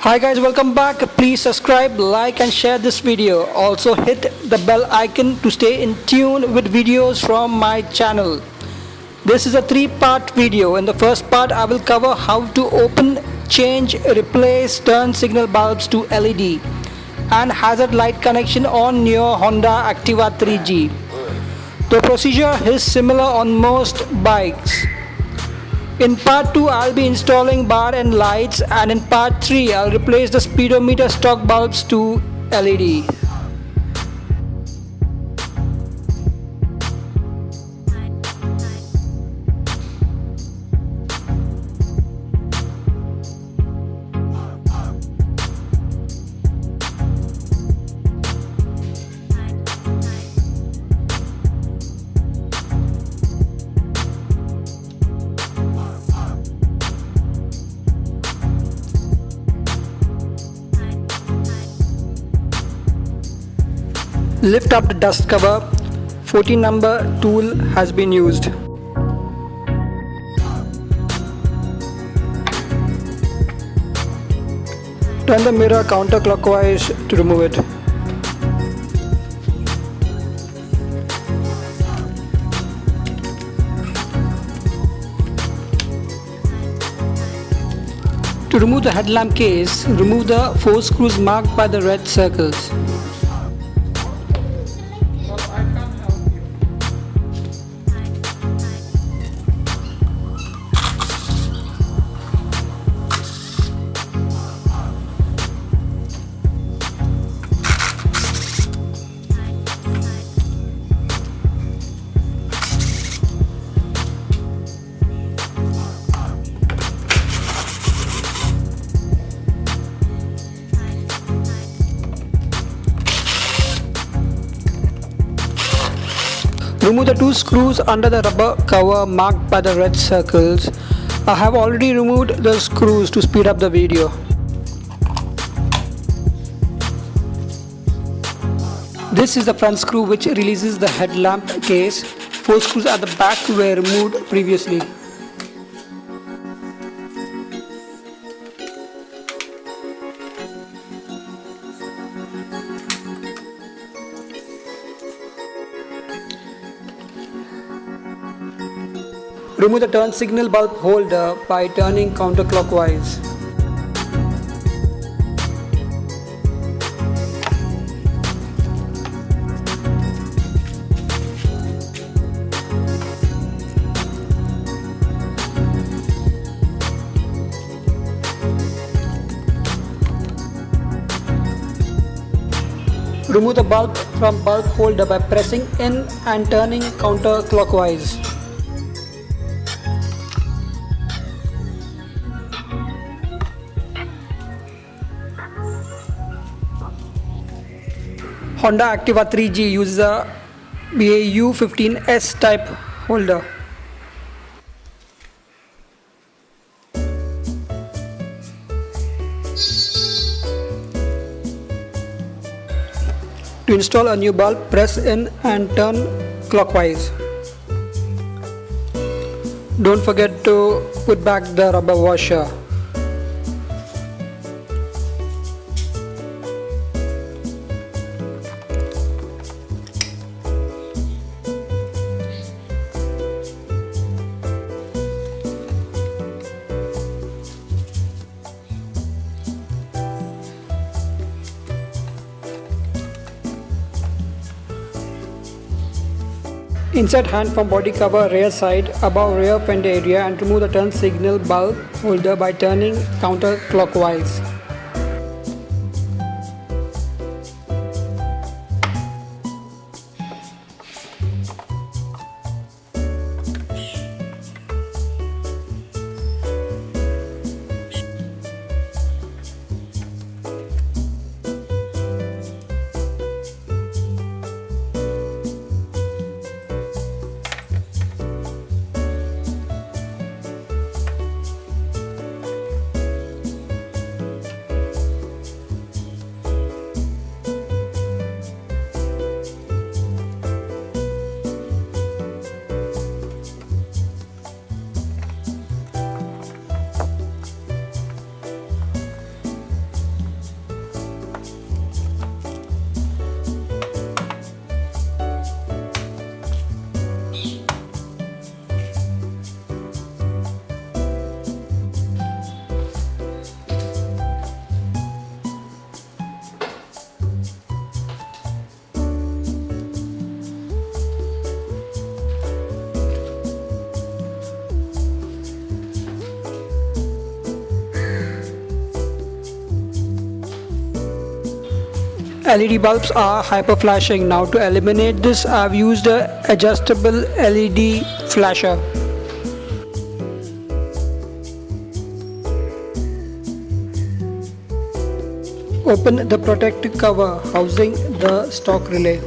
Hi guys, welcome back. Please subscribe, like and share this video. Also hit the bell icon to stay in tune with videos from my channel. This is a three-part video. In the first part, I will cover how to open, change, replace turn signal bulbs to LED and hazard light connection on your Honda Activa 3G. The procedure is similar on most bikes. In part 2, I'll be installing bar and lights, and in part 3, I'll replace the speedometer stock bulbs to LED. Lift up the dust cover. 14 number tool has been used. Turn the mirror counterclockwise to remove it. To remove the headlamp case, remove the 4 screws marked by the red circles. Remove the 2 screws under the rubber cover marked by the red circles. I have already removed the screws to speed up the video. This is the front screw which releases the headlamp case. 4 screws at the back were removed previously. Remove the turn signal bulb holder by turning counterclockwise. Remove the bulb from bulb holder by pressing in and turning counterclockwise. Honda Activa 3G uses a BAU15S type holder. To install a new bulb, press in and turn clockwise. Don't forget to put back the rubber washer. Insert hand from body cover rear side above rear fender area and remove the turn signal bulb holder by turning counterclockwise. LED bulbs are hyper flashing. Now to eliminate this, I've used a adjustable LED flasher. Open the protective cover housing the stock relay.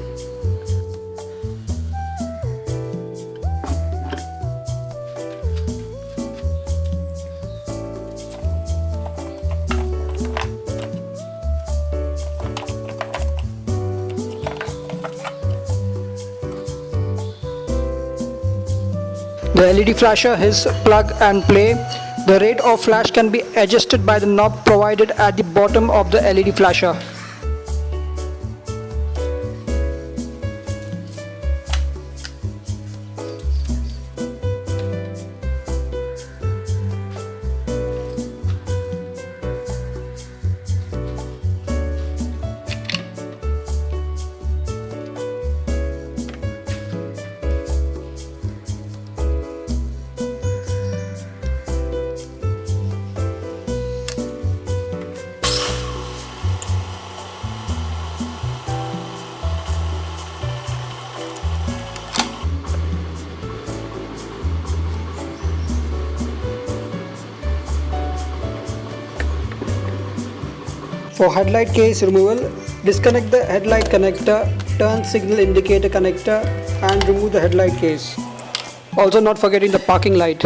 The LED flasher is plug and play. The rate of flash can be adjusted by the knob provided at the bottom of the LED flasher. For headlight case removal, disconnect the headlight connector, turn signal indicator connector and remove the headlight case. Also not forgetting the parking light.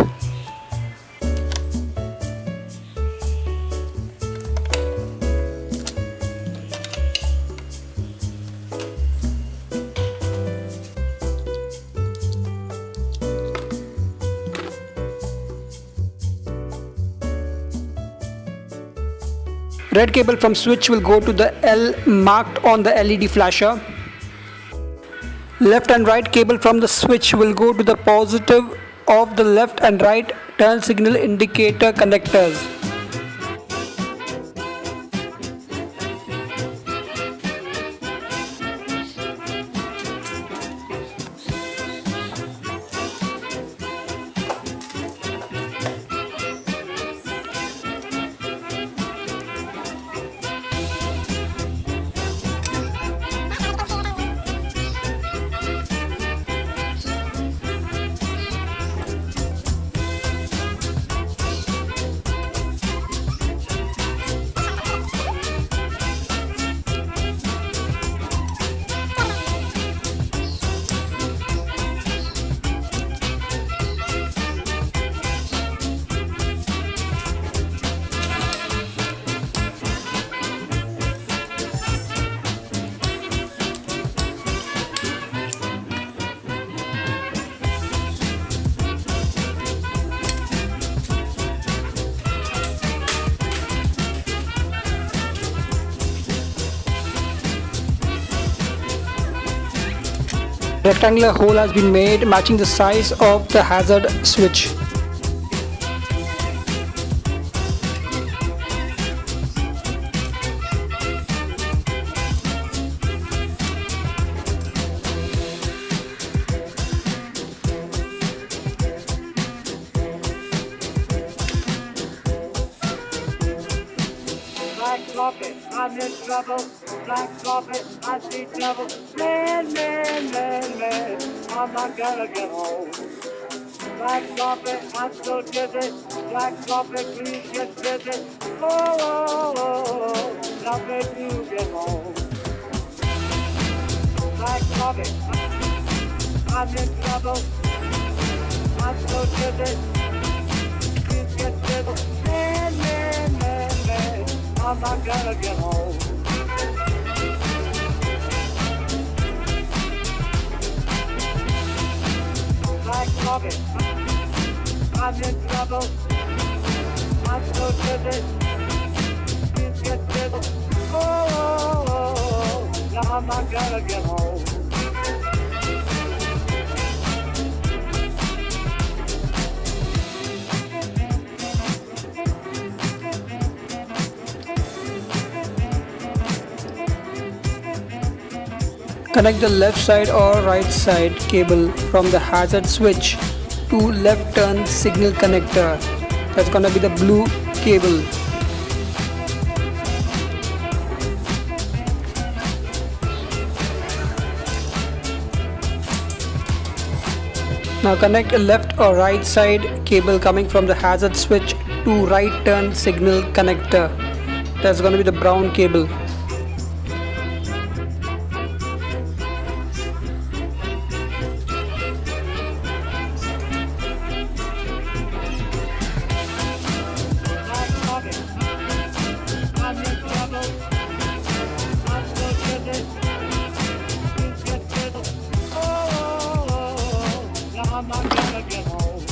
Red cable from switch will go to the L marked on the LED flasher. Left and right cable from the switch will go to the positive of the left and right turn signal indicator connectors. Rectangular hole has been made matching the size of the hazard switch. Black coffee, I'm in trouble. Black coffee, I see trouble. Man, man, man, man, I'm not gonna get home. Black coffee, I'm so dizzy. Black coffee, please get busy. Oh, oh, oh, oh, nothing to get home. Black coffee, I'm in trouble. I'm so dizzy. Please get busy. Man, man, man, man, I'm not gonna get home. Black coffee, I'm in trouble. I'm so dizzy. Please get busy. Oh, oh, oh, oh, now I'm not gonna get home. Connect the left side or right side cable from the hazard switch to left turn signal connector. That's gonna be the blue cable. Now connect a left or right side cable coming from the hazard switch to right turn signal connector. That's going to be the brown cable. Black Robin, I'm in trouble. I'm so busy. You get fiddle. Oh, now I'm not gonna get home.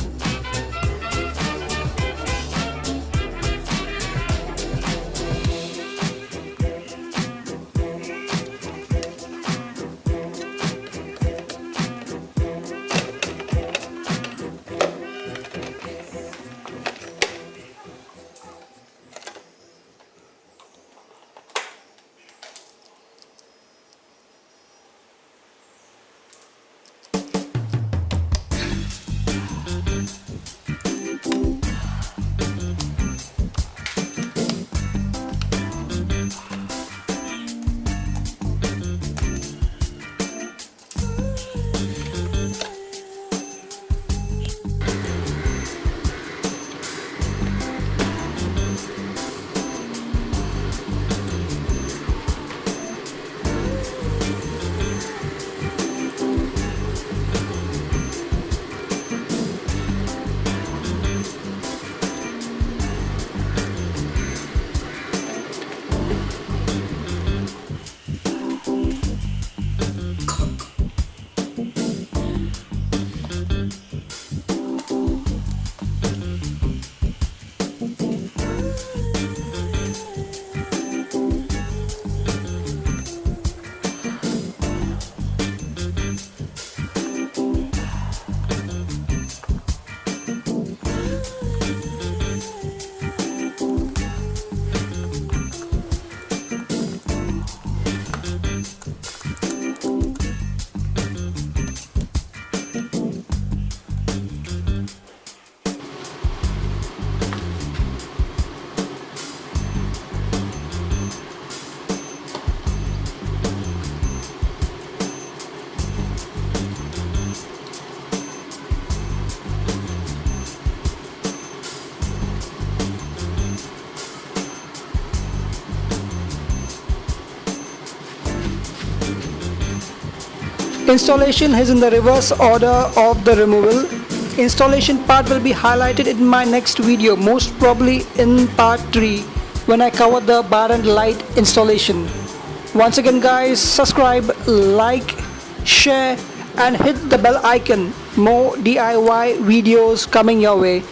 Installation is in the reverse order of the removal. Installation part will be highlighted in my next video, most probably in part 3 when I cover the bar and light installation. Once again guys, subscribe, like, share and hit the bell icon. More DIY videos coming your way.